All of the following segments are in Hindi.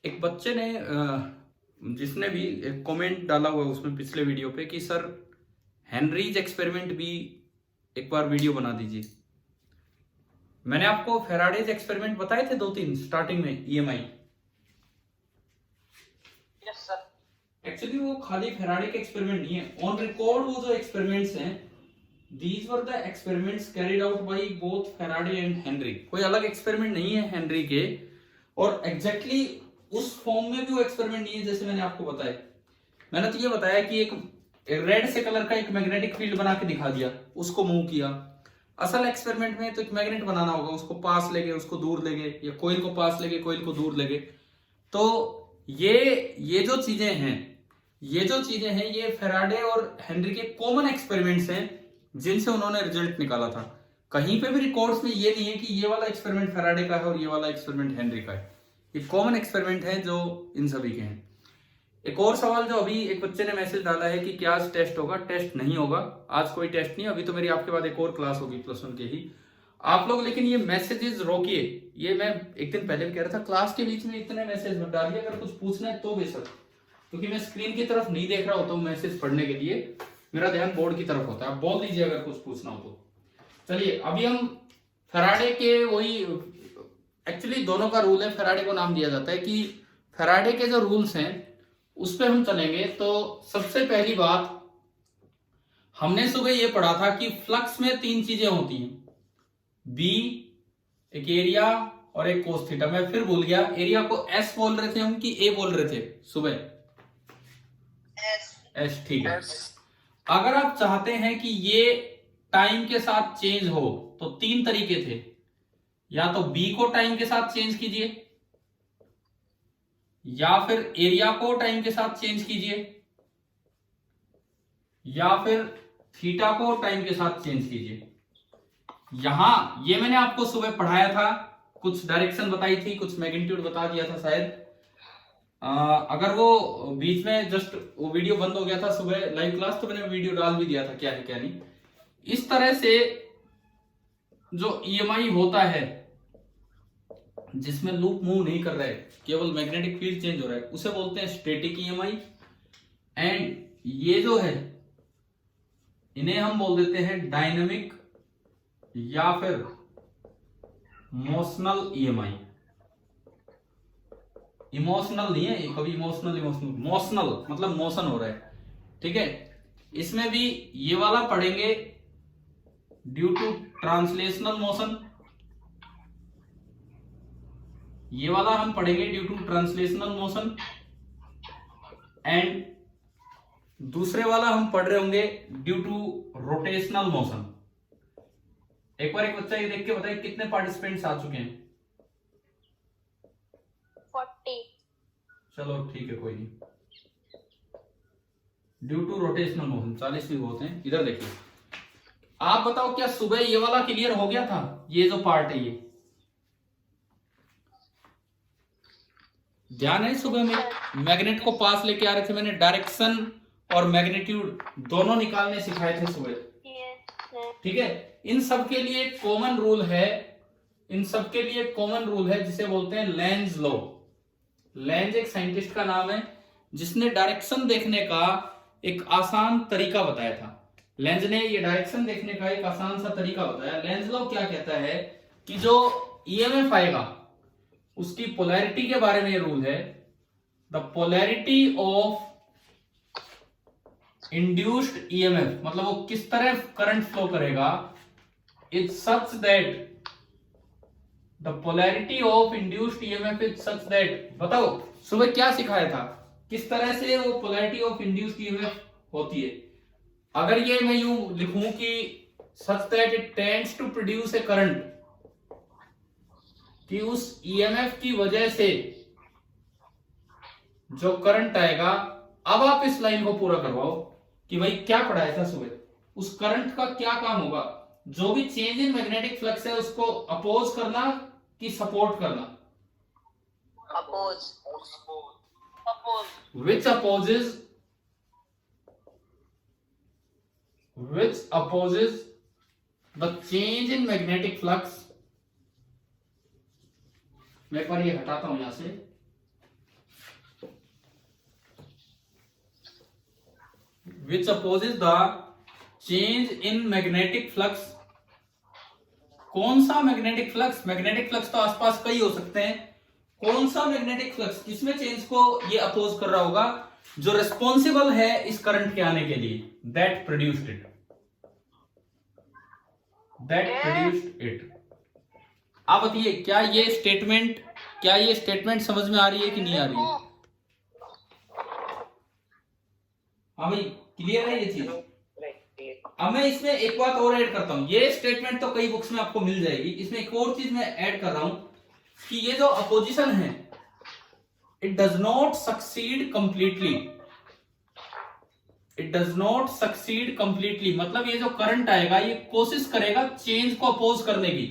एक बच्चे ने जिसने भी एक कमेंट डाला हुआ है उसमें पिछले वीडियो पे कि सर हेनरीज एक्सपेरिमेंट भी एक बार वीडियो बना दीजिए। मैंने आपको फेराडेज एक्सपेरिमेंट बताए थे 2-3 स्टार्टिंग में ईएमआई। Yes sir. एक्चुअली वो खाली फेराडे के एक्सपेरिमेंट नहीं है, ऑन रिकॉर्ड वो जो एक्सपेरिमेंट्स हैं these were the experiments carried out by both Faraday and Henry. कोई अलग एक्सपेरिमेंट नहीं है हेनरी के, और एग्जैक्टली उस फॉर्म में भी वो एक्सपेरिमेंट नहीं है जैसे मैंने आपको बताया। मैंने तो ये बताया कि एक रेड से कलर का एक मैग्नेटिक फील्ड बना के दिखा दिया, उसको मूव किया। असल एक्सपेरिमेंट में तो एक मैग्नेट बनाना होगा, उसको पास लेके उसको दूर लेके, या कोयल को पास लेके कोयल को दूर लेके। तो ये जो चीजें हैं ये फेराडे और हेनरी के कॉमन एक्सपेरिमेंट्स हैं जिनसे उन्होंने रिजल्ट निकाला था। कहीं पे भी रिकॉर्ड्स में ये नहीं है कि ये वाला एक्सपेरिमेंट फेराडे का है और ये वाला एक्सपेरिमेंट हेनरी का है। ये कॉमन एक्सपेरिमेंट है जो इन सभी के हैं। एक और सवाल जो अभी एक बच्चे ने मैसेज डाला है कि क्या आज टेस्ट होगा। टेस्ट नहीं होगा, आज कोई टेस्ट नहीं। अभी तो मेरी आपके बाद एक और क्लास होगी +1 के ही। आप लोग लेकिन ये मैसेजेस रोकिए। ये मैं एक दिन पहले भी कह रहा था, क्लास के बीच में इतने मैसेज मत डालिए। अगर कुछ पूछना है तो बेशक, क्योंकि मैं स्क्रीन की तरफ नहीं देख रहा होता हूँ मैसेज पढ़ने के लिए, मेरा ध्यान बोर्ड की तरफ होता है। आप बोल दीजिए अगर कुछ पूछना हो तो। चलिए अभी हम फेराडे के वही, एक्चुअली दोनों का रूल है, फेराडे को नाम दिया जाता है कि फेराडे के जो रूल्स हैं उस पर हम चलेंगे। तो सबसे पहली बात, हमने सुबह ये पढ़ा था कि फ्लक्स में 3 चीजें होती हैं, बी, एक एरिया और एक कोस थीटा। मैं फिर भूल गया, एरिया को एस बोल रहे थे हम कि ए बोल रहे थे सुबह? एस, ठीक है। अगर आप चाहते हैं कि ये टाइम के साथ चेंज हो तो 3 तरीके थे। या तो बी को टाइम के साथ चेंज कीजिए, या फिर एरिया को टाइम के साथ चेंज कीजिए, या फिर थीटा को टाइम के साथ चेंज कीजिए। यहां ये मैंने आपको सुबह पढ़ाया था, कुछ डायरेक्शन बताई थी, कुछ मैग्नीट्यूड बता दिया था शायद। अगर वो बीच में जस्ट वो वीडियो बंद हो गया था सुबह लाइव क्लास, तो मैंने वीडियो डाल भी दिया था क्या है क्या नहीं। इस तरह से जो ईएमआई होता है जिसमें लूप मूव नहीं कर रहा है, केवल मैग्नेटिक फील्ड चेंज हो रहा है, उसे बोलते हैं स्टैटिक ईएमआई। एंड ये जो है इन्हें हम बोल देते हैं डायनामिक या फिर मोशनल ईएमआई। इमोशनल नहीं है, कभी इमोशनल मोशनल मतलब मोशन हो रहा है, ठीक है। इसमें भी ये वाला पढ़ेंगे ड्यू टू ट्रांसलेशनल मोशन, ये वाला हम पढ़ेंगे due to translational motion. And दूसरे वाला हम पढ़ रहे होंगे ड्यू टू रोटेशनल मोशन। एक बार एक बच्चा ये देख के बताइए कितने पार्टिसिपेंट्स आ चुके हैं? 40। चलो ठीक है, कोई नहीं। ड्यू टू रोटेशनल मोशन 40 भी बहुत हैं। इधर देखिए, आप बताओ क्या सुबह ये वाला क्लियर हो गया था? ये जो पार्ट है, ये ध्यान है, सुबह में मैग्नेट को पास लेके आ रहे थे, मैंने डायरेक्शन और मैग्नीट्यूड दोनों निकालने सिखाए थे सुबह, ठीक है। इन सब के लिए कॉमन रूल है, इन सब के लिए कॉमन रूल है जिसे बोलते हैं लेंज लॉ। लेंज एक साइंटिस्ट का नाम है जिसने डायरेक्शन देखने का एक आसान तरीका बताया था। लेंज ने ये डायरेक्शन देखने का एक आसान सा तरीका बताया। लेंज लॉ क्या कहता है कि जो ईएमएफ आएगा उसकी पोलैरिटी के बारे में ये रूल है, the polarity of induced EMF, मतलब वो किस तरह करंट फ्लो करेगा, is such that the polarity of induced EMF is such that. बताओ सुबह क्या सिखाया था, किस तरह से वो पोलैरिटी ऑफ इंड्यूस्ड ईएमएफ होती है। अगर ये मैं यूं लिखूं कि such that it tends to produce a current, कि उस ईएमएफ की वजह से जो करंट आएगा। अब आप इस लाइन को पूरा करवाओ कि भाई क्या पढ़ाया था सुबह, उस करंट का क्या काम होगा। जो भी चेंज इन मैग्नेटिक फ्लक्स है उसको अपोज करना कि सपोर्ट करना? Oppose. which opposes the change in magnetic flux। मैं एक बार ये हटाता हूं यहां से। which opposes the change in magnetic flux। कौन सा मैग्नेटिक फ्लक्स? मैग्नेटिक फ्लक्स तो आसपास कई हो सकते हैं। कौन सा मैग्नेटिक फ्लक्स किसमें चेंज को ये अपोज कर रहा होगा? जो रिस्पॉन्सिबल है इस करंट के आने के लिए, that produced it, that produced it. आप बताइए क्या ये स्टेटमेंट समझ में आ रही है कि नहीं आ रही है? हाँ भाई, क्लियर है ये चीज? अब मैं इसमें एक बात और ऐड करता हूं। ये स्टेटमेंट तो कई बुक्स में आपको मिल जाएगी, इसमें एक और चीज मैं ऐड कर रहा हूं कि ये जो अपोजिशन है, it does not succeed completely, it does not succeed completely. मतलब ये जो करंट आएगा ये कोशिश करेगा चेंज को अपोज करने की।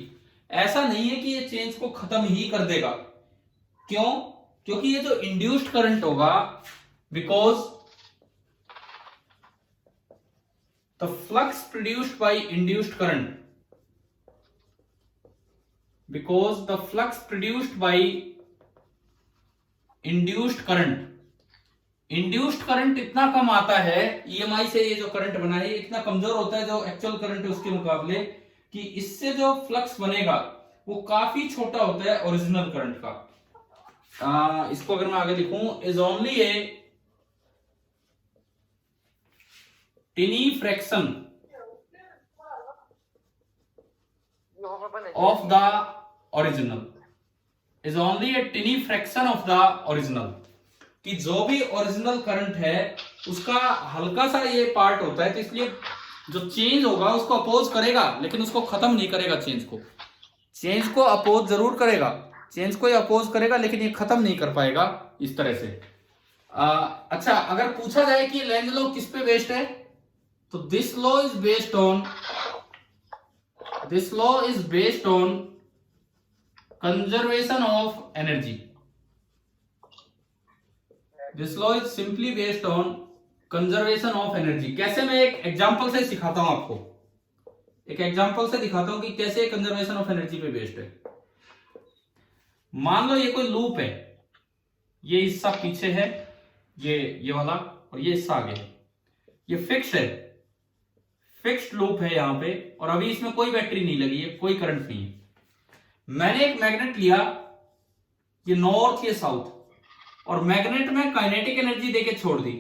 ऐसा नहीं है कि ये चेंज को खत्म ही कर देगा। क्यों? क्योंकि ये जो इंड्यूस्ड करंट होगा, because the flux produced by induced current, because the flux produced by induced current इतना कम आता है EMI से। ये जो करंट बना है ये इतना कमजोर होता है जो एक्चुअल करंट है उसके मुकाबले, कि इससे जो फ्लक्स बनेगा वो काफी छोटा होता है ओरिजिनल करंट का। इसको अगर मैं आगे लिखूं, is only A tiny fraction of the original, is only a tiny fraction of the original। कि जो भी ओरिजिनल करंट है उसका हल्का सा ये पार्ट होता है, तो इसलिए जो चेंज होगा उसको अपोज करेगा, लेकिन उसको खत्म नहीं करेगा। चेंज को अपोज जरूर करेगा, चेंज को ये अपोज करेगा, लेकिन ये खत्म नहीं कर पाएगा इस तरह से। अच्छा, अगर पूछा जाए कि लेंज लॉ किस पे बेस्ड है, तो this law is based on conservation of energy. This law is simply based on conservation of energy. कैसे? मैं एक एग्जांपल से सिखाता हूं आपको, एक एग्जांपल से दिखाता हूं कि कैसे कंजर्वेशन ऑफ एनर्जी पे बेस्ड है। मान लो ये कोई लूप है, ये हिस्सा पीछे है, ये वाला, और ये हिस्सा आगे है। ये फिक्स्ड है, फिक्स्ड लूप है यहां पे, और अभी इसमें कोई बैटरी नहीं लगी है, कोई करंट नहीं है। मैंने एक मैग्नेट लिया, ये नॉर्थ ये साउथ, और मैग्नेट में काइनेटिक एनर्जी देके छोड़ दी,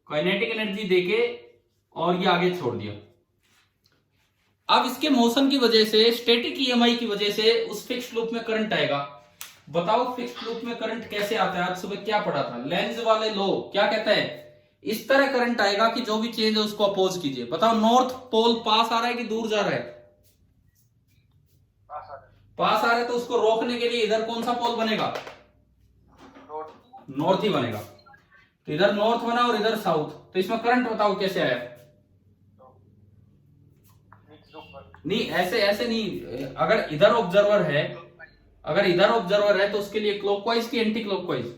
काइनेटिक एनर्जी देके, और ये आगे छोड़ दिया। अब इसके मोशन की वजह से, स्टैटिक ईएमआई की वजह से उस फिक्स्ड लूप में करंट आएगा। बताओ फिक्स्ड लूप में करंट कैसे आता है? आज सुबह क्या पढ़ा था? लेंज वाले लॉ क्या कहता है? इस तरह करंट आएगा कि जो भी चेंज है उसको अपोज कीजिए। बताओ नॉर्थ पोल पास आ रहा है कि दूर जा रहा है? पास आ रहा है, तो उसको रोकने के लिए इधर कौन सा पोल बनेगा? नॉर्थ ही बनेगा। तो इधर नॉर्थ बना और इधर साउथ, तो इसमें करंट बताओ कैसे आया? नहीं, ऐसे नहीं। अगर इधर ऑब्जर्वर है, तो उसके लिए क्लॉकवाइज की एंटी क्लॉकवाइज?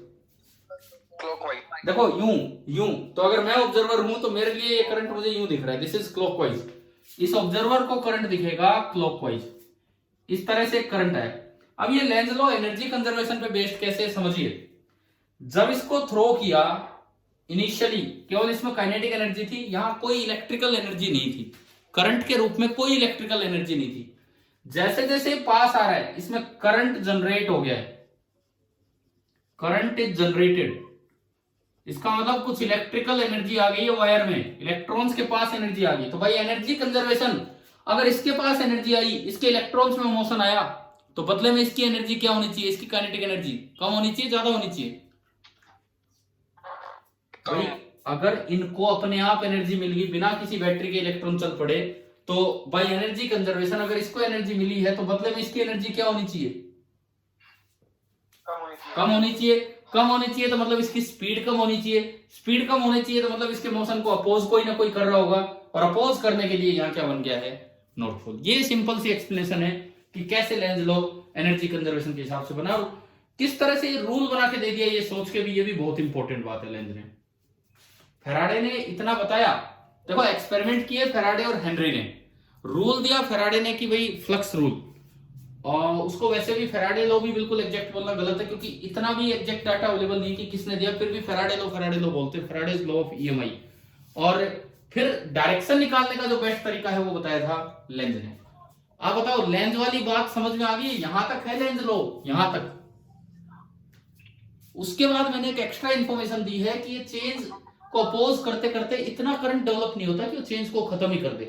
देखो यूं। तो अगर मैं ऑब्जर्वर हूं तो मेरे लिए ये करंट मुझे यूं दिख रहा है, दिस इज क्लॉकवाइज। इस ऑब्जर्वर को करंट दिखेगा क्लॉकवाइज। इस तरह से करंट है। अब ये लेंज लॉ एनर्जी कंजर्वेशन पे बेस्ड कैसे, समझिए। जब इसको थ्रो किया, इनिशियली केवल इसमें काइनेटिक एनर्जी थी, यहां कोई इलेक्ट्रिकल एनर्जी नहीं थी, करंट के रूप में कोई इलेक्ट्रिकल एनर्जी नहीं थी। जैसे जैसे पास आ रहा है, इसमें करंट जनरेट हो गया है, करंट इज जनरेटेड। इसका मतलब कुछ इलेक्ट्रिकल एनर्जी आ गई है वायर में, इलेक्ट्रॉन्स के पास एनर्जी आ गई। तो भाई एनर्जी कंजर्वेशन, अगर इसके पास एनर्जी आई, इसके इलेक्ट्रॉन्स में मोशन आया, तो बदले में इसकी एनर्जी क्या होनी चाहिए? इसकी काइनेटिक एनर्जी कम होनी चाहिए, ज्यादा होनी चाहिए? भाई अगर इनको अपने आप एनर्जी मिल गई, बिना किसी बैटरी के इलेक्ट्रॉन चल पड़े, तो बाय एनर्जी कंजर्वेशन अगर इसको एनर्जी मिली है, तो बदले में इसकी एनर्जी क्या होनी चाहिए? कम होनी चाहिए। तो मतलब इसकी स्पीड कम होनी चाहिए। स्पीड कम होनी चाहिए तो मतलब इसके मोशन को अपोज कोई ना कोई कर रहा होगा, और अपोज करने के लिए यहाँ क्या बन गया है? North pole. ये सिंपल सी एक्सप्लेनेशन है कि कैसे लेंज लॉ एनर्जी कंजर्वेशन के हिसाब से बना, और किस तरह से ये रूल बना के दे दिया, ये सोच के भी, ये भी बहुत इंपॉर्टेंट बात है। लेंज ने, फेराडे ने इतना बताया। देखो एक्सपेरिमेंट किए फेराडे और हेनरी ने, रूल दिया फेराडे ने कि भाई फ्लक्स रूल, और उसको वैसे भी फेराडे लॉ भी बिल्कुल एग्जैक्ट बोलना गलत है, क्योंकि इतना भी एग्जैक्ट डाटा अवेलेबल नहीं कि किसने दिया, फिर भी फेराडे लॉ बोलते हैं, फेराडेज लॉ ऑफ ईएमआई। और फिर डायरेक्शन निकालने का जो बेस्ट तरीका है वो बताया था लेंज ने। आप बताओ लेंज वाली बात समझ में आ गई? यहां तक है लेंज लो, यहां तक। उसके बाद मैंने एक एक्स्ट्रा इंफॉर्मेशन दी है कि ये चेंज को अपोज करते करते इतना करंट डेवलप नहीं होता कि वो चेंज को खत्म ही कर दे,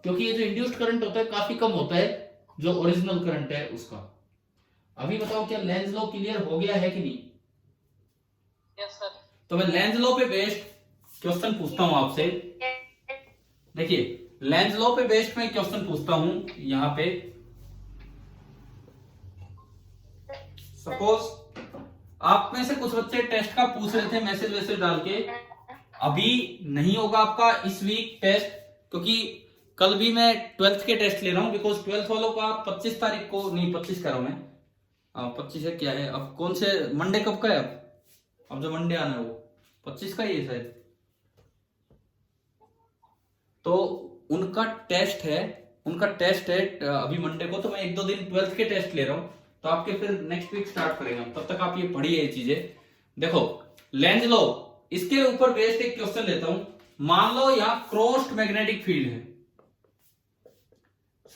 क्योंकि ये जो इंड्यूस्ड करंट होता है काफी कम होता है जो ओरिजिनल करंट है उसका। अभी बताओ क्या लेंज लॉ क्लियर हो गया है कि नहीं? Yes sir. तो मैं लेंज लॉ पे बेस्ड क्वेश्चन पूछता हूं आपसे। देखिए लेंज लॉ पे बेस्ड मैं क्वेश्चन पूछता हूं यहां पे। सपोज आप में से कुछ बच्चे टेस्ट का पूछ रहे थे मैसेज वैसेज डाल के। अभी नहीं होगा आपका इस वीक टेस्ट, क्योंकि कल भी मैं 12th के टेस्ट ले रहा हूं, बिकॉज 12th वालों का 25 तारीख को, नहीं 25 कर रहा हूं मैं, 25 है क्या है अब, कौन से मंडे कब का है अब जो मंडे आना है वो 25 का ही है शायद। तो उनका टेस्ट है अभी मंडे को। तो मैं 1-2 दिन 12th के टेस्ट ले रहा हूं, तो आपके फिर नेक्स्ट वीक स्टार्ट करेंगे। तब तक आप ये पढ़िए ये चीजें। देखो लेंज लॉ, इसके ऊपर बेस्ड एक क्वेश्चन लेता हूं। मान लो यहां क्रॉस्ड मैग्नेटिक फील्ड है।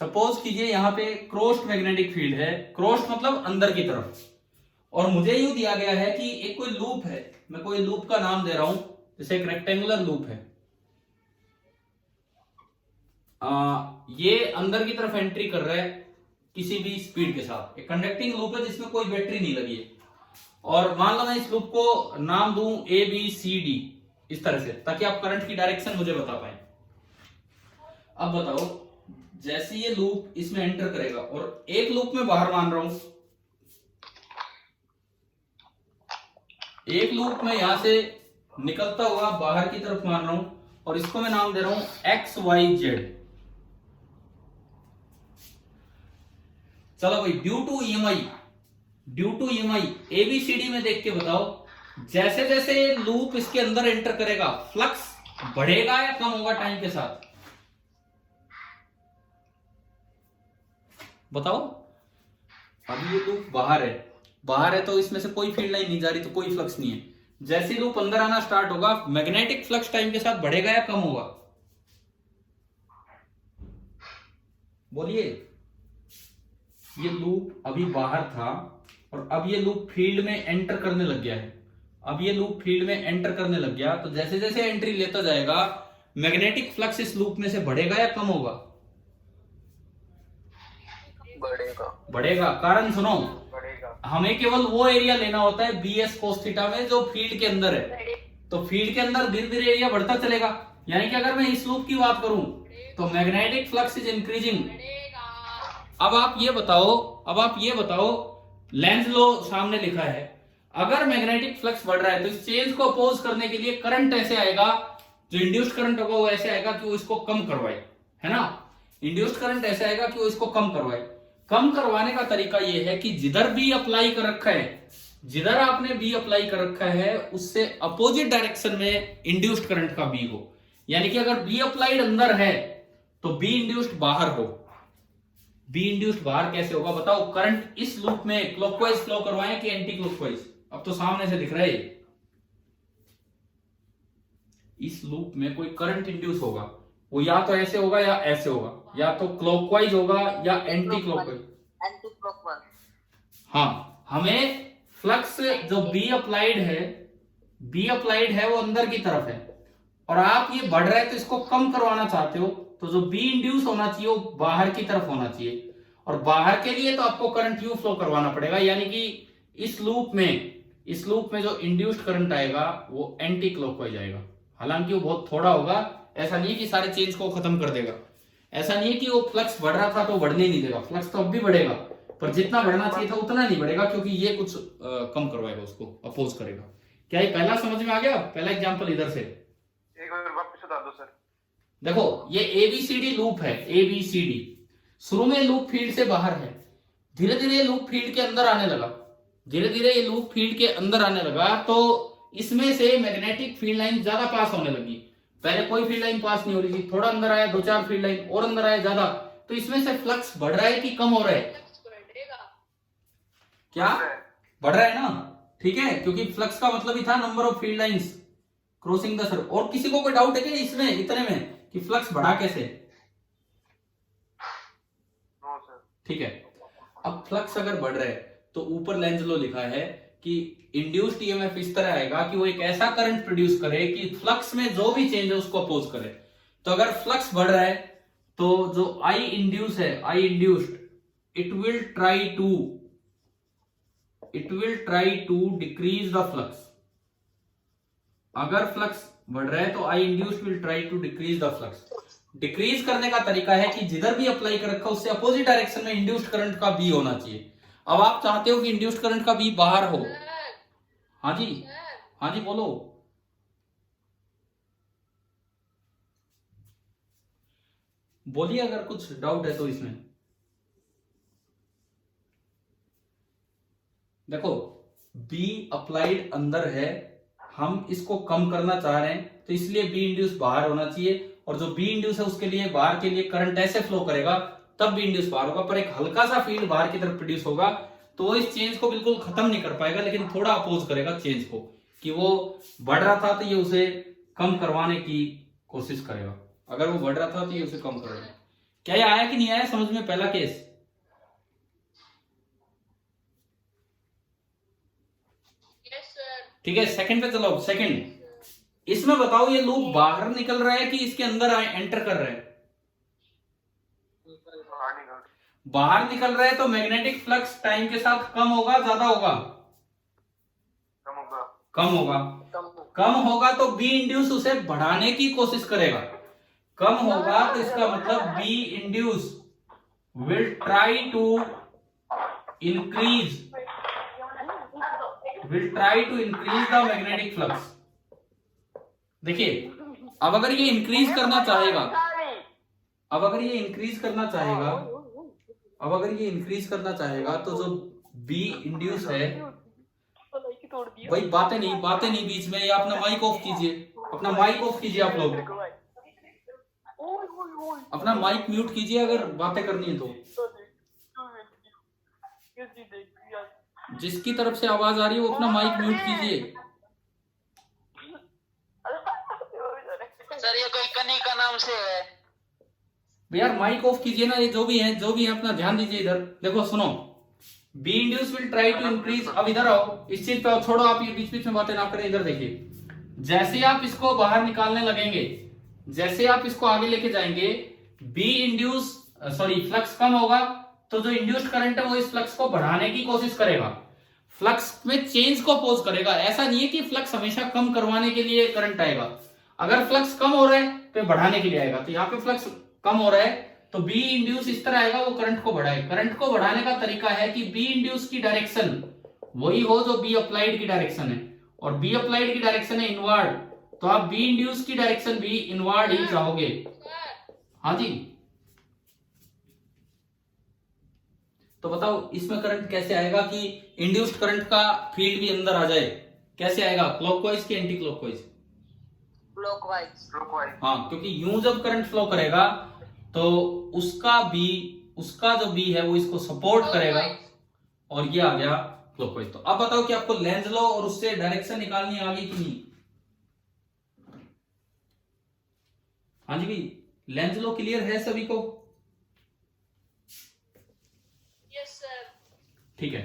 सपोज कीजिए यहां पे क्रॉस्ड मैग्नेटिक फील्ड है, क्रॉस्ड मतलब अंदर की तरफ, और मुझे यूं दिया गया है कि एक कोई लूप है, मैं कोई लूप का नाम दे रहा हूं, जैसे एक रेक्टेंगुलर लूप है। ये अंदर की तरफ एंट्री कर रहा है किसी भी स्पीड के साथ, एक कंडक्टिंग लूप है जिसमें कोई बैटरी नहीं लगी है। और मान लो मैं इस लूप को नाम दूं ABCD इस तरह से, ताकि आप करंट की डायरेक्शन मुझे बता पाए। अब बताओ जैसे ये लूप इसमें एंटर करेगा, और एक लूप में बाहर मान रहा हूं, एक लूप में यहां से निकलता हुआ बाहर की तरफ मान रहा हूं, और इसको मैं नाम दे रहा हूं XYZ। चलो भाई ड्यू टू EMI ABCD में देख के बताओ, जैसे जैसे लूप इसके अंदर एंटर करेगा फ्लक्स बढ़ेगा या कम होगा टाइम के साथ? बताओ। अभी ये लूप बाहर है तो इसमें से कोई फील्ड लाइन नहीं जा रही, तो कोई फ्लक्स नहीं है। जैसे लूप अंदर आना स्टार्ट होगा, मैग्नेटिक फ्लक्स टाइम के साथ बढ़ेगा या कम होगा? बोलिए। ये लूप अभी बाहर था और अब ये लूप फील्ड में एंटर करने लग गया है। अब ये लूप फील्ड में एंटर करने लग गया, तो जैसे जैसे एंट्री लेता जाएगा मैग्नेटिक फ्लक्स इस लूप में से बढ़ेगा या कम होगा? बढ़ेगा। कारण सुनो, हमें केवल वो एरिया लेना होता है BS cos थीटा में जो फील्ड के अंदर है। तो फील्ड के अंदर धीरे धीरे एरिया बढ़ता चलेगा। यानी कि अगर मैं इस लूप की बात करूं तो मैग्नेटिक फ्लक्स इज इंक्रीजिंग। अब आप ये बताओ लेंज लॉ सामने लिखा है, अगर मैग्नेटिक फ्लक्स बढ़ रहा है तो इस चेंज को अपोज करने के लिए करंट ऐसे आएगा, जो इंड्यूस्ड करंट होगा वो ऐसे आएगा कि वो इसको कम करवाए, है ना। इंड्यूस्ड करंट ऐसे आएगा कि वो इसको कम करवाए। कम करवाने का तरीका ये है कि जिधर भी अप्लाई कर रखा है, जिधर आपने बी अप्लाई कर रखा है उससे अपोजिट डायरेक्शन में इंड्यूस्ड करंट का बी हो। यानी कि अगर बी अप्लाइड अंदर है तो बी इंड्यूस्ड बाहर हो। बी इंड्यूस्ड बाहर कैसे होगा बताओ? करंट इस लूप में क्लॉकवाइज फ्लो करवाएं कि एंटी क्लॉकवाइज? अब तो सामने से दिख रहा है, इस लूप में कोई करंट इंड्यूस होगा, वो या तो ऐसे होगा या ऐसे होगा, या तो क्लॉकवाइज होगा या एंटी क्लॉकवाइज। हाँ, हमें फ्लक्स जो बी अप्लाइड है वो अंदर की तरफ है, और आप ये बढ़ रहा है तो इसको कम करवाना चाहते हो, तो जो बी इंड्यूस होना चाहिए वो बाहर की तरफ होना चाहिए। और बाहर के लिए तो आपको करंट यू फ्लो करवाना पड़ेगा, यानी कि इस लूप में जो इंड्यूस्ड करंट आएगा वो एंटी क्लॉकवाइज आएगा। हालांकि वो बहुत थोड़ा होगा, ऐसा नहीं है कि सारे चेंज को खत्म कर देगा, ऐसा नहीं है कि वो फ्लक्स बढ़ रहा था तो बढ़ने नहीं देगा, फ्लक्स तो अब भी बढ़ेगा, पर जितना बढ़ना चाहिए था उतना नहीं बढ़ेगा, क्योंकि ये कुछ कम करवाएगा, उसको अपोज करेगा। क्या ये पहला समझ में आ गया? पहला एग्जांपल इधर से एक बार वापस बता दो सर। देखो, ये ABCD लूप है, ABCD। शुरू में लूप फील्ड से बाहर है, धीरे धीरे लूप फील्ड के अंदर आने लगा, तो इसमें से मैग्नेटिक फील्ड लाइन ज्यादा पास होने लगी। पहले कोई फील्ड लाइन पास नहीं हो रही थी, थोड़ा अंदर आया, 2-4 फील्ड लाइन और अंदर आया ज्यादा, तो इसमें से फ्लक्स बढ़ रहा है कि कम हो रहा है? क्या बढ़ रहा है ना? ठीक है, क्योंकि फ्लक्स का मतलब ही था number of field lines crossing the surface. और किसी को कोई डाउट है क्या इसमें, इतने में कि फ्लक्स बढ़ा कैसे? No sir. ठीक है, अब फ्लक्स अगर बढ़ रहा है तो ऊपर लेंज लॉ लिखा है कि इंड्यूस्ड ईएमएफ इस तरह आएगा कि वो एक ऐसा करंट प्रोड्यूस करे कि फ्लक्स में जो भी चेंज है उसको अपोज करे। तो अगर फ्लक्स बढ़ रहा है तो जो आई इंड्यूस है, I induced, it will try to decrease the flux. अगर फ्लक्स बढ़ रहा है तो I induced will try to decrease the flux. Decrease करने का तरीका है कि जिधर भी अप्लाई कर रखा उससे अपोजिट डायरेक्शन में इंड्यूस्ड करंट का बी होना चाहिए। अब आप चाहते हो कि इंड्यूस्ड करंट का बी बाहर हो। हाँ जी, हाँ जी बोलो। बोलिए अगर कुछ डाउट है तो इसमें। देखो, बी अप्लाइड अंदर है, हम इसको कम करना चाह रहे हैं तो इसलिए बी इंड्यूस बाहर होना चाहिए, और जो बी इंड्यूस है उसके लिए बाहर के लिए करंट ऐसे फ्लो करेगा तब बी इंड्यूस बाहर होगा, पर एक हल्का सा फील्ड बाहर की तरफ प्रोड्यूस होगा तो वो इस चेंज को बिल्कुल खत्म नहीं कर पाएगा, लेकिन थोड़ा अपोज करेगा चेंज को, कि वो बढ़ रहा था तो ये उसे कम करवाने की कोशिश करेगा। अगर वो बढ़ रहा था तो ये उसे कम करेगा। क्या ये आया कि नहीं आया समझ में पहला केस? ठीक है, सेकंड पे चलो। सेकंड, इसमें बताओ ये लूप बाहर निकल रहा है कि इसके अंदर एंटर कर रहा है? बाहर निकल रहा है तो मैग्नेटिक फ्लक्स टाइम के साथ कम होगा, ज्यादा होगा? कम होगा। कम होगा तो बी इंड्यूस उसे बढ़ाने की कोशिश करेगा। कम होगा तो इसका मतलब B induce will try to increase the magnetic flux. देखिए, अब अगर ये इंक्रीज करना चाहेगा, अब अगर ये इंक्रीज तो जो बी इंड्यूस है, भाई बातें नहीं बीच में, ये अपना माइक ऑफ कीजिए, आप लोग अपना माइक म्यूट कीजिए अगर बातें करनी है तो। जिसकी तरफ से आवाज आ रही है वो अपना माइक म्यूट कीजिए। सर ये कोई कनी का नाम से है भैया, माइक ऑफ कीजिए ना। ये जो भी है अपना ध्यान दीजिए इधर। देखो सुनो, B induce will try to increase. अब इधर आओ, इस चीज पे आओ, छोड़ो आप ये बीच में बातें ना करें। इधर देखिए, जैसे आप इसको बाहर निकालने लगेंगे, जैसे आप इसको आगे लेके जाएंगे, बी इंड्यूस फ्लक्स कम होगा तो जो इंड्यूस्ड करंट है वो इस फ्लक्स को बढ़ाने की कोशिश करेगा, फ्लक्स में चेंज को अपोज करेगा। ऐसा नहीं है कि फ्लक्स हमेशा कम करवाने के लिए करंट आएगा। अगर फ्लक्स कम हो रहा है तो बढ़ाने के लिए आएगा। तो यहाँ पे फ्लक्स कम हो रहा है तो बी इंड्यूस इस तरह आएगा, वो करंट को बढ़ाए। करंट को बढ़ाने का तरीका है कि बी इंड्यूस की डायरेक्शन वही हो जो बी अप्लाइड की डायरेक्शन है, और बी अप्लाइड की डायरेक्शन है इनवर्ड, तो आप बी इंड्यूस की डायरेक्शन भी इनवर्ड ही चाहोगे। हाँ जी, तो बताओ इसमें करंट कैसे आएगा कि इंड्यूस्ड करंट का फील्ड भी अंदर आ जाए? कैसे आएगा, क्लॉकवाइज कि एंटी क्लॉकवाइज? क्लॉकवाइज। हाँ, क्योंकि यूं जब करंट फ्लो करेगा तो उसका जो बी है वो इसको सपोर्ट करेगा, और ये आ गया क्लॉकवाइज। तो अब बताओ कि आपको लेंज लो और उससे डायरेक्शन निकालनी आ गई कि नहीं? हाँ जी भाई, लेंज लो क्लियर है सभी को? Yes sir. ठीक है,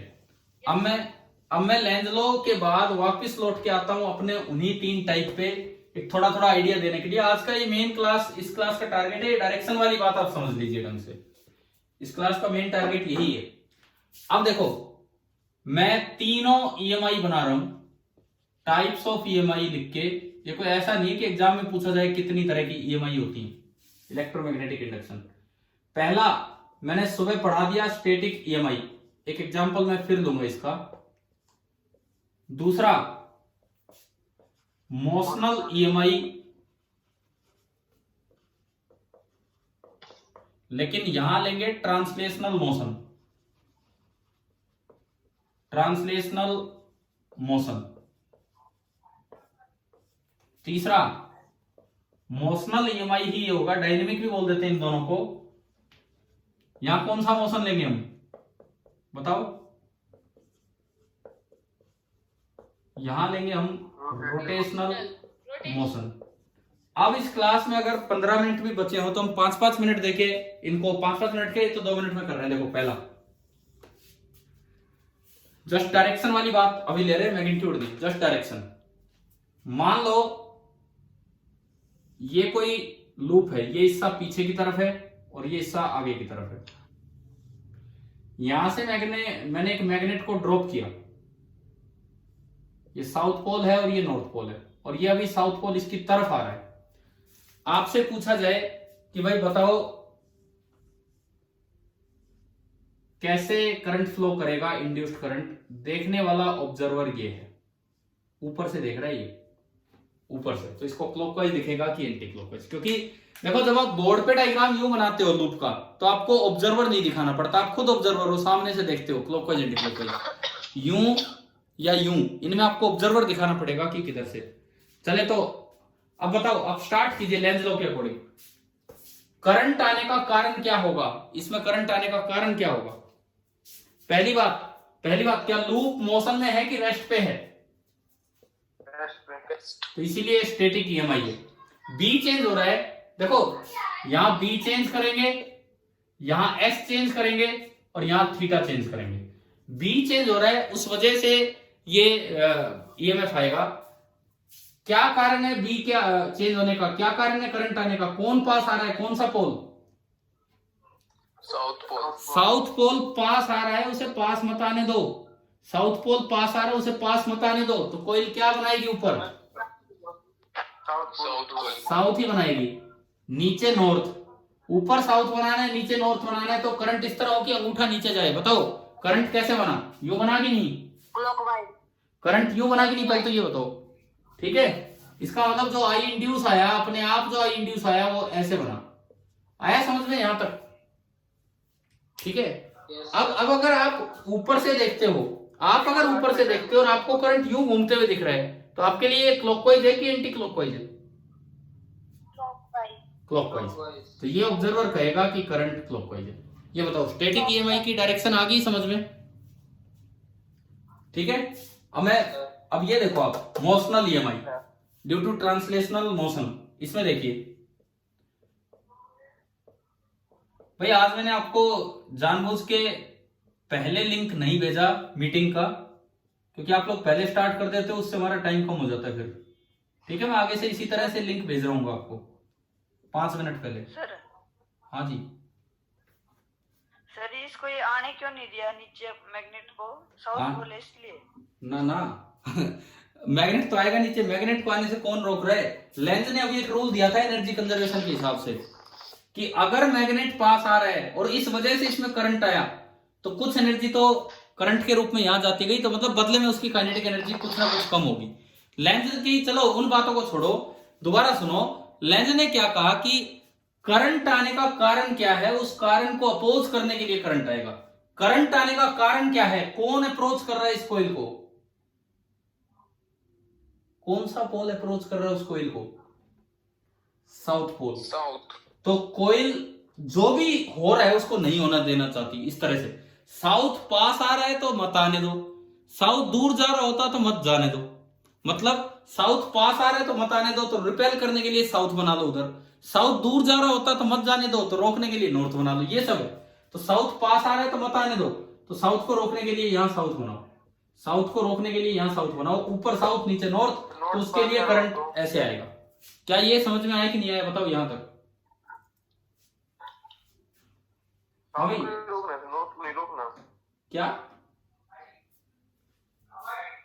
अब मैं लेंज लो के बाद वापस लौट के आता हूं अपने उन्हीं 3 टाइप पे, एक थोड़ा आइडिया देने के लिए। आज का ये मेन क्लास, इस क्लास का टारगेट है डायरेक्शन वाली बात आप समझ लीजिए ढंग से। इस क्लास का मेन टारगेट यही है। अब देखो, मैं तीनों ईएमआई बना रहा हूं, टाइप्स ऑफ ईएमआई लिख के। ये कोई ऐसा नहीं है कि एग्जाम में पूछा जाए कितनी तरह की ईएमआई होती है, इलेक्ट्रोमैग्नेटिक इंडक्शन। पहला मैंने सुबह पढ़ा दिया, स्टैटिक ईएमआई। एक एग्जांपल मैं फिर दूंगा इसका। दूसरा मोशनल ईएमआई, लेकिन यहां लेंगे ट्रांसलेशनल मोशन। तीसरा मोशनल ईएमआई ही होगा, डायनेमिक भी बोल देते हैं इन दोनों को। यहां कौन सा मोशन लेंगे हम, बताओ? यहां लेंगे हम रोटेशनल मोशन। अब इस क्लास में अगर 15 मिनट भी बचे हो तो हम 5-5 मिनट देके इनको 5-5 मिनट के तो 2 मिनट में कर रहे हैं। देखो पहला जस्ट डायरेक्शन वाली बात अभी ले रहे हैं, मैग्नीट्यूड नहीं, जस्ट डायरेक्शन। मान लो ये कोई लूप है, ये हिस्सा पीछे की तरफ है और ये हिस्सा आगे की तरफ है। यहां से मैंने एक मैग्नेट को ड्रॉप किया, ये साउथ पोल है और ये नॉर्थ पोल है, और ये अभी साउथ पोल इसकी तरफ आ रहा है। आपसे पूछा जाए कि भाई बताओ कैसे करंट फ्लो करेगा इंड्यूस्ड करंट, देखने वाला ऑब्जर्वर ये है, ऊपर से देख रहा है ये ऊपर से, तो इसको क्लॉकवाइज दिखेगा कि एंटी क्लॉकवाइज। क्योंकि देखो जब आप बोर्ड पे डायग्राम यूं बनाते हो लूप का, तो आपको ऑब्जर्वर नहीं दिखाना पड़ता, आप खुद ऑब्जर्वर हो, सामने से देखते हो क्लॉकवाइज एंटी क्लॉकवाइज, यूं या यूं, इनमें आपको ऑब्जर्वर दिखाना पड़ेगा कि किधर से चले। तो अब बताओ, आप स्टार्ट कीजिए लेंज लॉ के अकॉर्डिंग। करंट आने का कारण क्या होगा, इसमें करंट आने का कारण क्या होगा? पहली बात क्या लूप मोशन में है कि रेस्ट पे है? तो इसीलिए स्टैटिक ईएमआई है। बी चेंज हो रहा है, देखो यहां बी चेंज करेंगे, यहां एस चेंज करेंगे और यहां थीटा चेंज करेंगे। बी चेंज हो रहा है, उस वजह से ये ईएमएफ आएगा। क्या कारण है बी क्या चेंज होने का, क्या कारण है करंट आने का? कौन पास आ रहा है, कौन सा पोल? साउथ पोल पास आ रहा है, उसे पास मत आने दो। साउथ पोल पास आ रहा है, उसे पास मत आने दो। तो कोई क्या बनाएगी ऊपर? साउथ ही बनाएगी। नीचे नॉर्थ, ऊपर साउथ बनाना है, नीचे नॉर्थ बनाना है, तो करंट इस तरह हो कि अंगूठा नीचे जाए। बताओ करंट कैसे बना? यू बना कि नहीं? करंट यू बना कि नहीं, पहले तो ये बताओ। ठीक है, इसका मतलब जो आई इंड्यूस आया, अपने आप जो आई इंड्यूस आया वो ऐसे बना। आया समझ में यहां तक? ठीक है। अब अगर आप ऊपर से देखते हो, आप अगर ऊपर से देखते हो और आपको करंट यूं घूमते हुए दिख रहा है, तो आपके लिए ये क्लॉकवाइज है कि एंटी क्लॉकवाइज है? क्लॉकवाइज। तो ये ऑब्जर्वर कहेगा कि करंट क्लॉकवाइज है। ये बताओ स्टैटिक ईएमआई की डायरेक्शन आ गई समझ में? ठीक है। अब ये देखो आप, motional EMI due to translational motion, इसमें देखिए भाई, आज मैंने आपको जानबूझ के पहले लिंक नहीं भेजा मीटिंग का, क्योंकि आप लोग पहले स्टार्ट कर देते हो, उससे हमारा टाइम कम हो जाता है फिर। ठीक है, मैं आगे से इसी तरह से लिंक भेज रहा हूँ आपको 5 मिनट पहले। सर हाँ जी सर, इसको ये आने क्यों नहीं दिया नीचे मैग्नेट को? साउथ पोल है इसलिए। ना मैग्नेट तो आएगा नीचे, मैग्नेट को आने से कौन रोक रहा है? लेंज ने अभी एक रूल दिया था एनर्जी कंजर्वेशन के हिसाब से कि अगर मैग्नेट पास आ रहा है और इस वजह से इसमें करंट आया, तो कुछ एनर्जी तो करंट के रूप में यहां जाती गई, तो मतलब बदले में उसकी काइनेटिक एनर्जी कुछ ना कुछ कम होगी। लेंज की, चलो उन बातों को छोड़ो, दोबारा सुनो। लेंज ने क्या कहा कि करंट आने का कारण क्या है, उस कारण को अपोज करने के लिए करंट आएगा। करंट आने का कारण क्या है? कौन अप्रोच कर रहा है इस कॉइल को? कौन सा पोल अप्रोच कर रहा है उस कॉइल को? South pole. तो कॉइल जो भी हो रहा है उसको नहीं होना देना चाहती। इस तरह से साउथ पास आ रहा है तो मत आने दो, साउथ दूर जा रहा होता तो मत जाने दो। मतलब साउथ पास आ रहा है तो मत आने दो, तो रिपेल करने के लिए साउथ बना लो उधर। साउथ दूर जा रहा होता तो मत जाने दो, तो रोकने के लिए नॉर्थ बना लो। ये सब है। तो साउथ पास आ रहा है तो मत आने दो, तो साउथ को रोकने के लिए यहां साउथ बनाओ, साउथ को रोकने के लिए यहां साउथ बनाओ, ऊपर साउथ नीचे नॉर्थ, तो उसके लिए करंट ऐसे आएगा। क्या ये समझ में आया कि नहीं आया? बताओ यहां तक। हाँ भाई, क्या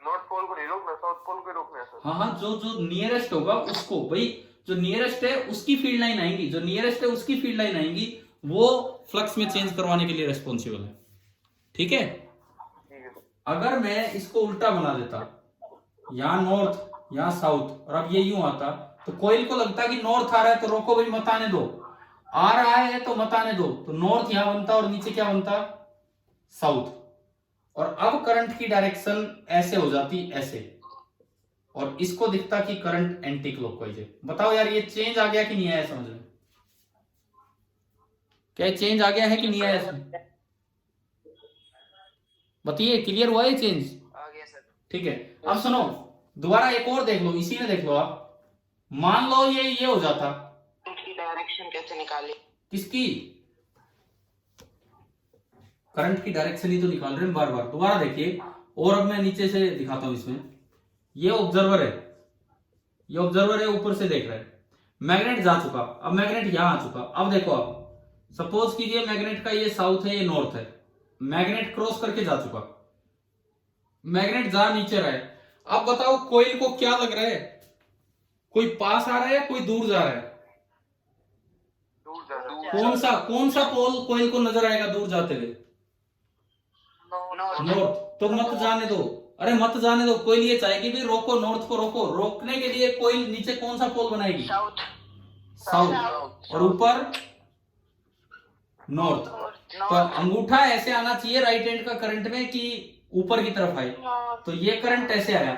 नॉर्थ पोल को नहीं रोकना, साउथ पोल को रोकना है सर। हाँ, जो नियरेस्ट होगा उसको, भाई जो नियरेस्ट है उसकी फील्ड लाइन आएंगी, जो नियरेस्ट है उसकी फील्ड लाइन आएंगी, वो फ्लक्स में चेंज करवाने के लिए रेस्पॉन्सिबल है। ठीक है। अगर मैं इसको उल्टा बना देता, यहां नॉर्थ यहां साउथ, और अब ये यूं आता, तो कोयल को लगता कि नॉर्थ आ रहा है तो रोको भाई मत आने दो, आ रहा है तो मत आने दो, तो नॉर्थ यहां बनता और नीचे क्या बनता? साउथ। और अब करंट की डायरेक्शन ऐसे हो जाती, ऐसे, और इसको दिखता कि करंट एंटी क्लॉकवाइज है। बताओ यार ये चेंज आ गया कि नहीं आया समझ में? क्या चेंज आ गया है कि नहीं आया इसमें? बताइए, क्लियर हुआ ये चेंज? आ गया सर। ठीक है। अब सुनो, दोबारा एक और देख लो, इसी में देख लो आप। मान लो ये हो जाता, की डायरेक्शन कैसे निकाले? किसकी करंट की डायरेक्शन ही तो निकाल रहे हैं बार बार। दोबारा देखिए, और अब मैं नीचे से दिखाता हूं। इसमें ये ऑब्जर्वर है, ये ऑब्जर्वर है, ऊपर से देख रहा है। मैग्नेट जा चुका, अब मैग्नेट यहां आ चुका। अब देखो, आप सपोज कीजिए मैग्नेट का ये साउथ है, ये नॉर्थ है, मैग्नेट क्रॉस करके जा चुका, मैग्नेट जा नीचे रहा है। अब बताओ कोयल को क्या लग रहा है, कोई पास आ रहा है, कोई दूर जा रहा है? दूर जा रहा है। कौन सा पोल कोयल को नजर आएगा दूर जाते हुए? नॉर्थ। तो मत जाने दो, अरे मत जाने दो। कोयल ये चाहेगी भी रोको, नॉर्थ को रोको। रोकने के लिए कोयल नीचे कौन सा पोल बनाएगी? साउथ। साउथ। और ऊपर नॉर्थ। तो अंगूठा ऐसे आना चाहिए राइट हैंड का करंट में कि ऊपर की तरफ आए। तो ये करंट ऐसे आया।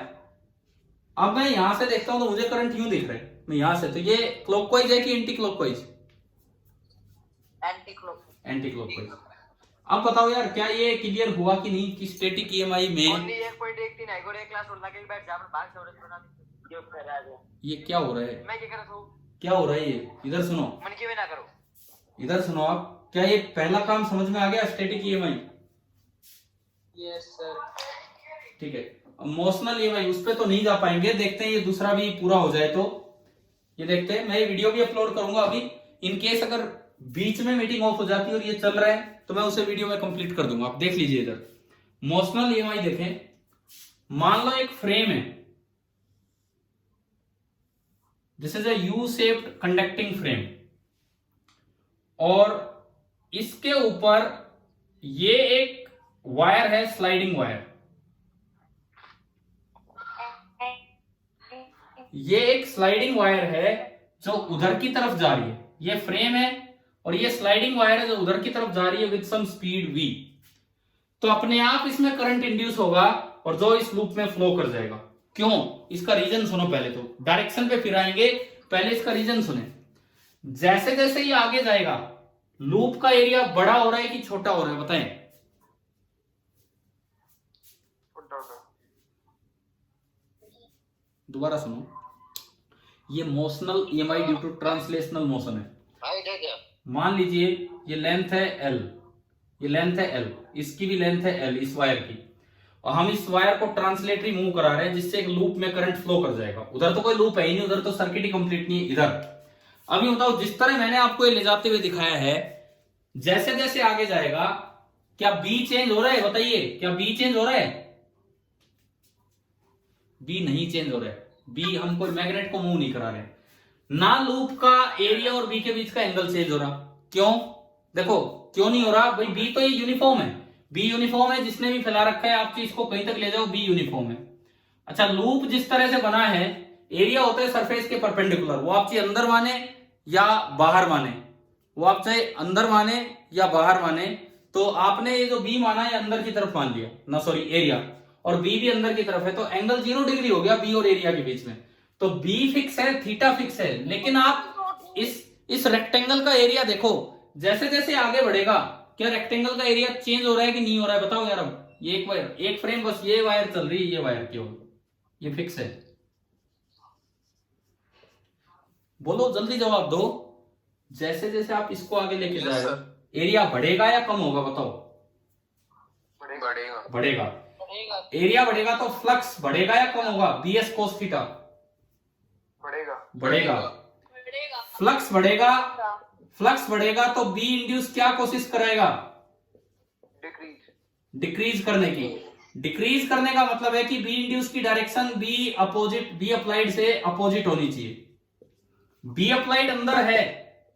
अब मैं यहां से देखता हूं तो मुझे करंट यूं दिख रहा है, मैं यहां से। तो ये क्लॉकवाइज है कि anti clockwise? Anti clock. Anti clockwise. अब बताओ यार, क्या ये क्लियर हुआ कि नहीं कि स्टैटिक ईएमआई में ओनली 1.13 है, गोरे क्लास और लगे बैठ जा अपन भाग से बना दे। ये कर रहा है, ये क्या हो रहा है? मैं क्या कर रहा हूं? क्या हो रहा है ये? इधर सुनो, मन की भी ना करो। इधर सुनो आप। क्या ये पहला काम समझ में आ गया, स्टैटिक ईएमआई? Yes sir. ठीक है। अब मोशनल ईएमआई उस पे तो नहीं जा पाएंगे, देखते हैं ये दूसरा भी पूरा हो जाए तो। ये देखते हैं, मैं ये वीडियो भी अपलोड करूंगा अभी। इन केस अगर बीच में मीटिंग ऑफ हो जाती है और ये चल रहा है तो मैं उसे वीडियो में कंप्लीट कर दूंगा। आप देख लीजिए इधर मोशनल ईएमआई देखें। मान लो एक फ्रेम है, this is a U shaped conducting frame, और इसके ऊपर ये एक वायर है, स्लाइडिंग वायर। ये एक स्लाइडिंग वायर है जो उधर की तरफ जा रही है। ये फ्रेम है और ये स्लाइडिंग वायर है जो उधर की तरफ जा रही है विद सम स्पीड v। तो अपने आप इसमें करंट इंड्यूस होगा और जो इस लूप में फ्लो कर जाएगा। क्यों? इसका रीजन सुनो पहले। तो डायरेक्शन पे फिर आएंगे, पहले इसका रीजन सुने। जैसे जैसे ये आगे जाएगा, लूप का एरिया बड़ा हो रहा है कि छोटा हो रहा है, बताएं? दोबारा सुनो, ये motional EMI due to translational motion है। मान लीजिए ये लेंथ है L, ये लेंथ है L, इसकी भी लेंथ है L इस वायर की, और हम इस वायर को ट्रांसलेटरी मूव करा रहे हैं जिससे एक लूप में करंट फ्लो कर जाएगा। उधर तो कोई लूप है ही नहीं, उधर तो सर्किट ही कंप्लीट नहीं है। इधर अभी बताओ, जिस तरह मैंने आपको ये ले जाते हुए दिखाया है, जैसे जैसे आगे जाएगा क्या बी चेंज हो रहा है? बताइए, क्या बी चेंज हो रहा है? बी नहीं चेंज हो रहा है। बी हम कोई मैग्नेट को मूव नहीं करा रहे ना। लूप का एरिया और बी के बीच का एंगल चेंज हो रहा। क्यों? देखो क्यों नहीं हो रहा भाई, बी तो ये यूनिफॉर्म है। बी यूनिफॉर्म है, जिसने भी फैला रखा है आप चीज को कहीं तक ले जाओ, बी यूनिफॉर्म है। अच्छा, लूप जिस तरह से बना है, एरिया होता है सरफेस के परपेंडिकुलर। वो आप चाहे अंदर माने या बाहर माने, वो आप चाहे अंदर माने या बाहर माने, तो आपने ये जो बी माना है अंदर की तरफ मान लिया ना, सॉरी एरिया, और बी भी अंदर की तरफ है, तो एंगल 0 डिग्री हो गया बी और एरिया के बीच में। तो बी फिक्स है, थीटा फिक्स है। लेकिन आप इस रेक्टेंगल का एरिया देखो, जैसे जैसे आगे बढ़ेगा क्या रेक्टेंगल का एरिया चेंज हो रहा है कि नहीं हो रहा है? बताओ यार। अब ये एक वायर, एक फ्रेम, बस ये वायर चल रही है, ये वायर क्यों, ये फिक्स है? बोलो जल्दी जवाब दो। जैसे जैसे आप इसको आगे लेके जा रहे हो, एरिया बढ़ेगा या कम होगा? बताओ। बढ़ेगा। बढ़ेगा। एरिया बढ़ेगा तो फ्लक्स बढ़ेगा या कम होगा? bs cos थीटा बढ़ेगा। बढ़ेगा। फ्लक्स बढ़ेगा, फ्लक्स बढ़ेगा तो बी इंड्यूस क्या कोशिश कराएगा? डिक्रीज करने की। डिक्रीज करने का मतलब है कि बी इंड्यूस की direction B opposite, B applied से अपोजिट होनी चाहिए। बी अप्लाइड अंदर है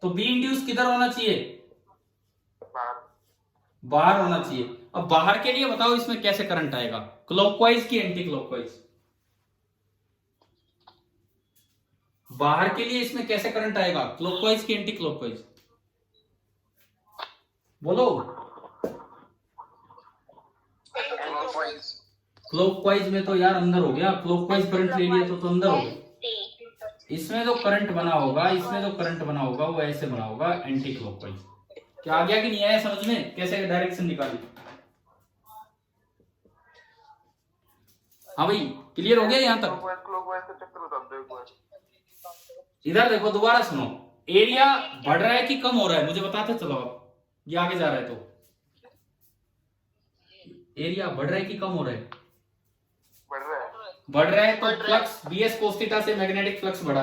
तो बी इंड्यूस किधर होना चाहिए? बाहर होना चाहिए। अब बाहर के लिए बताओ इसमें कैसे करंट आएगा, क्लॉकवाइज की एंटी क्लॉकवाइज? बाहर के लिए इसमें कैसे करंट आएगा, क्लॉकवाइज की एंटी क्लॉकवाइज? बोलो। क्लॉकवाइज में तो यार अंदर हो गया, क्लॉकवाइज करंट ले लिया तो अंदर हो गया। इसमें जो करंट बना होगा, इसमें जो करंट बना होगा वो ऐसे बना होगा, एंटी क्लॉकवाइज। क्या आ गया कि नहीं आया समझ में? कैसे डायरेक्शन निकाली? हाँ भाई, क्लियर हो गया यहां तक? क्लॉकवाइज का चक्कर बता दो एक बार। इधर देखो, दोबारा सुनो, एरिया बढ़ रहा है कि कम हो रहा है, मुझे बताते चलो आप, ये आगे जा रहा है तो एरिया बढ़ रहा है कि कम हो रहा है? बढ़ रहा है। बढ़ रहा है तो फ्लक्स bs cos थीटा से मैग्नेटिक फ्लक्स बढ़ा।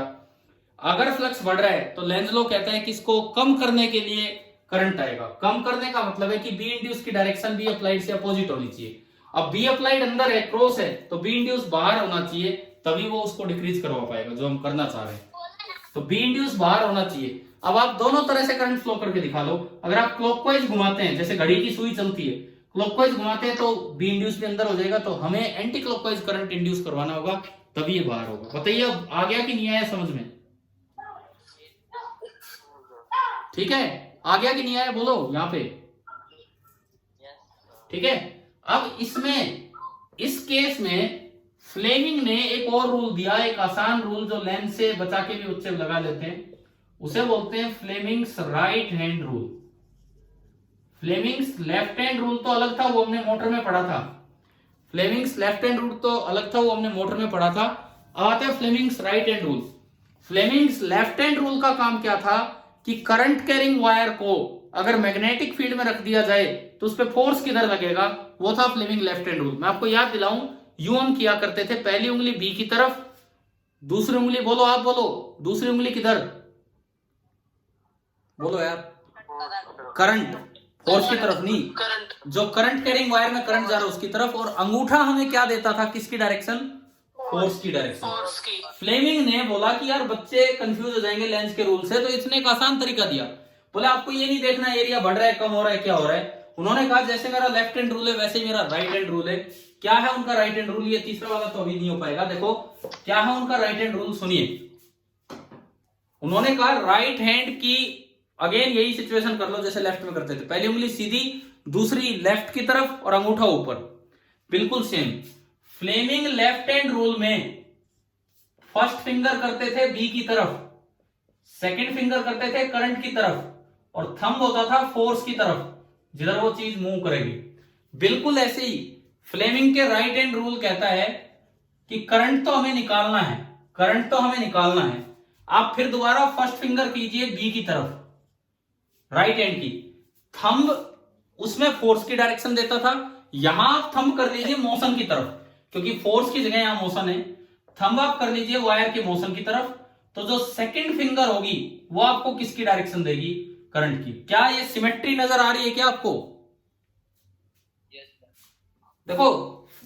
अगर फ्लक्स बढ़ रहा है तो लेंज लॉ कहता है कि इसको कम करने के लिए करंट आएगा। कम करने का मतलब है कि बी इंड्यूस की डायरेक्शन बी अप्लाइड से अपोजिट होनी चाहिए। अब बी अप्लाइड अंदर है, क्रॉस है, तो बी इंड्यूस बाहर होना चाहिए, तभी वो उसको डिक्रीज करवा पाएगा जो हम करना चाह रहे हैं। तो बी इंड्यूस बाहर होना चाहिए। अब आप दोनों तरह से करंट फ्लो करके दिखा लो। अगर आप क्लॉकवाइज घुमाते हैं, जैसे घड़ी की सुई चलती है, क्लॉकवाइज घुमाते हैं तो बी इंड्यूस भी अंदर हो जाएगा, तो हमें एंटी क्लॉकवाइज करंट इंड्यूस करवाना होगा, तभी ये बाहर होगा। बताइए अब आ गया कि नहीं आया समझ में? ठीक है, आ गया कि नहीं आया बोलो यहाँ पे। ठीक है, अब इसमें इस केस में फ्लेमिंग ने एक और रूल दिया, एक आसान रूल जो लेंस से बचा के भी उच्च लगा लेते हैं, उसे बोलते हैं Fleming's right hand rule. Fleming's left hand rule तो अलग था, वो हमने मोटर में पढ़ा था। फ्लेमिंग्स लेफ्ट हैंड रूल तो अलग था, वो हमने मोटर में पढ़ा था। अब आते हैं Fleming's right hand rule. Fleming's left hand rule का काम क्या था कि करंट कैरिंग वायर को अगर मैग्नेटिक फील्ड में रख दिया जाए तो उस पर फोर्स किधर लगेगा, वो था फ्लेमिंग लेफ्ट हैंड रूल। मैं आपको याद दिलाऊं, यूं हम किया करते थे, पहली उंगली बी की तरफ, दूसरी उंगली, बोलो आप बोलो, दूसरी उंगली किधर, बोलो यार, करंट, फोर्स की तरफ नहीं, जो करंट कैरिंग वायर में करंट जा रहा है उसकी तरफ, और अंगूठा हमें क्या देता था, किसकी डायरेक्शन, फोर्स की डायरेक्शन। फ्लेमिंग ने बोला कि यार बच्चे कंफ्यूज हो जाएंगे लेंस के रूल से, तो इसने एक आसान तरीका दिया। बोले आपको ये नहीं देखना एरिया बढ़ रहा है, कम हो रहा है, क्या हो रहा है। उन्होंने कहा जैसे मेरा लेफ्ट हैंड रूल है वैसे ही मेरा राइट हैंड रूल है। क्या है उनका राइट हैंड रूल, ये तीसरा वाला तो अभी नहीं हो पाएगा। देखो क्या है उनका राइट हैंड रूल, सुनिए। उन्होंने कहा राइट हैंड की, अगेन यही सिचुएशन कर लो जैसे लेफ्ट में करते थे, पहली उंगली सीधी, दूसरी लेफ्ट की तरफ और अंगूठा ऊपर, बिल्कुल same. Fleming left hand rule में फर्स्ट फिंगर करते थे बी की तरफ, सेकंड फिंगर करते थे करंट की तरफ, और थंब होता था फोर्स की तरफ, जिधर वो चीज मूव करेगी। बिल्कुल ऐसे ही फ्लेमिंग के राइट हैंड रूल कहता है कि करंट तो हमें निकालना है, करंट तो हमें निकालना है। आप फिर दोबारा फर्स्ट फिंगर कीजिए बी की तरफ, राइट हैंड की, थंब उसमें फोर्स की डायरेक्शन देता था, यहां आप थंब कर लीजिए मोशन की तरफ, क्योंकि फोर्स की जगह यहां मोशन है। थंब आप कर लीजिए वायर के मोशन की तरफ, तो जो सेकंड फिंगर होगी वो आपको किसकी डायरेक्शन देगी, करंट की। क्या ये सिमेट्री नजर आ रही है क्या आपको? देखो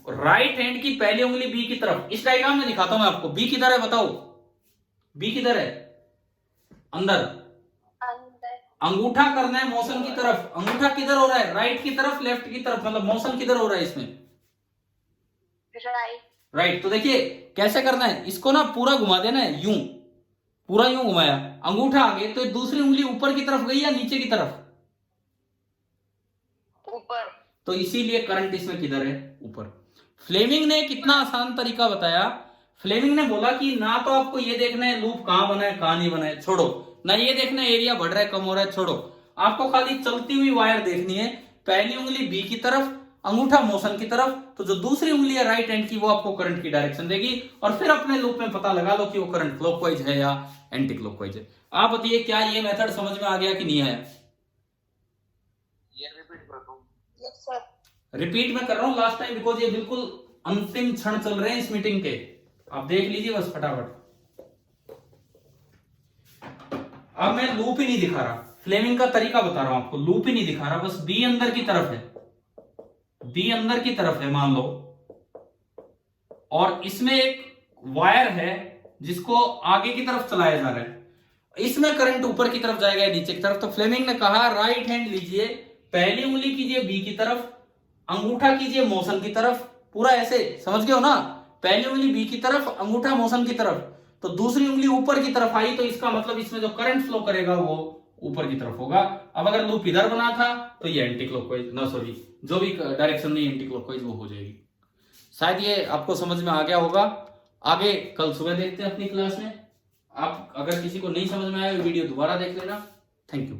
राइट हैंड की पहली उंगली बी की तरफ, इस डायग्राम में दिखाता हूं मैं आपको। बी किधर है बताओ, बी किधर है, अंदर, अंगूठा करना है मोशन की तरफ। अंगूठा किधर हो रहा है, राइट की तरफ, लेफ्ट की तरफ, मतलब मोशन किधर हो रहा है इसमें, राइट। तो देखिए कैसे करना है, इसको ना पूरा घुमा देना है, यूं पूरा यूं घुमाया, अंगूठा आगे, तो दूसरी उंगली ऊपर की तरफ गई या नीचे की तरफ, ऊपर। तो इसीलिए करंट इसमें किधर है, ऊपर। फ्लेमिंग ने कितना आसान तरीका बताया। फ्लेमिंग ने बोला कि ना तो आपको ये देखना है लूप कहां बना है कहां नहीं बना है, छोड़ो, ना ये देखना है एरिया बढ़ रहा है कम हो रहा है, छोड़ो। आपको खाली चलती हुई वायर देखनी है, पहली उंगली बी की तरफ, अंगूठा मोशन की तरफ, तो जो दूसरी उंगली है राइट हैंड की वो आपको करंट की डायरेक्शन देगी, और फिर अपने लूप में पता लगा लो कि वो करंट क्लॉकवाइज है या एंटी क्लॉकवाइज है। आप बताइए क्या ये मेथड समझ में आ गया कि नहीं आया? ये रिपीट कर दूं? रिपीट में कर रहा हूं लास्ट टाइम, बिकॉज ये बिल्कुल अंतिम क्षण चल रहे हैं इस मीटिंग के, आप देख लीजिए बस फटाफट। अब मैं लूप ही नहीं दिखा रहा, फ्लेमिंग का तरीका बता रहा हूं आपको, लूप ही नहीं दिखा रहा, बस बी अंदर की तरफ है, बी अंदर की तरफ है मान लो, और इसमें एक वायर है जिसको आगे की तरफ चलाया जा रहा है, इसमें करंट ऊपर की तरफ जाएगा या नीचे की तरफ। तो फ्लेमिंग ने कहा राइट हैंड लीजिए, पहली उंगली कीजिए बी की तरफ, अंगूठा कीजिए मोशन की तरफ, पूरा ऐसे, समझ गए हो ना, पहली उंगली बी की तरफ, अंगूठा मोशन की तरफ, तो दूसरी उंगली ऊपर की तरफ आई, तो इसका मतलब इसमें जो करंट फ्लो करेगा वो ऊपर की तरफ होगा। अब अगर लूप इधर बना था तो ये एंटी क्लॉकवाइज, ना सॉरी, जो भी डायरेक्शन नहीं एंटी क्लॉकवाइज वो हो जाएगी। शायद ये आपको समझ में आ गया होगा। आगे कल सुबह देखते हैं अपनी क्लास में। आप अगर किसी को नहीं समझ में आया वीडियो दोबारा देख लेना। Thank you.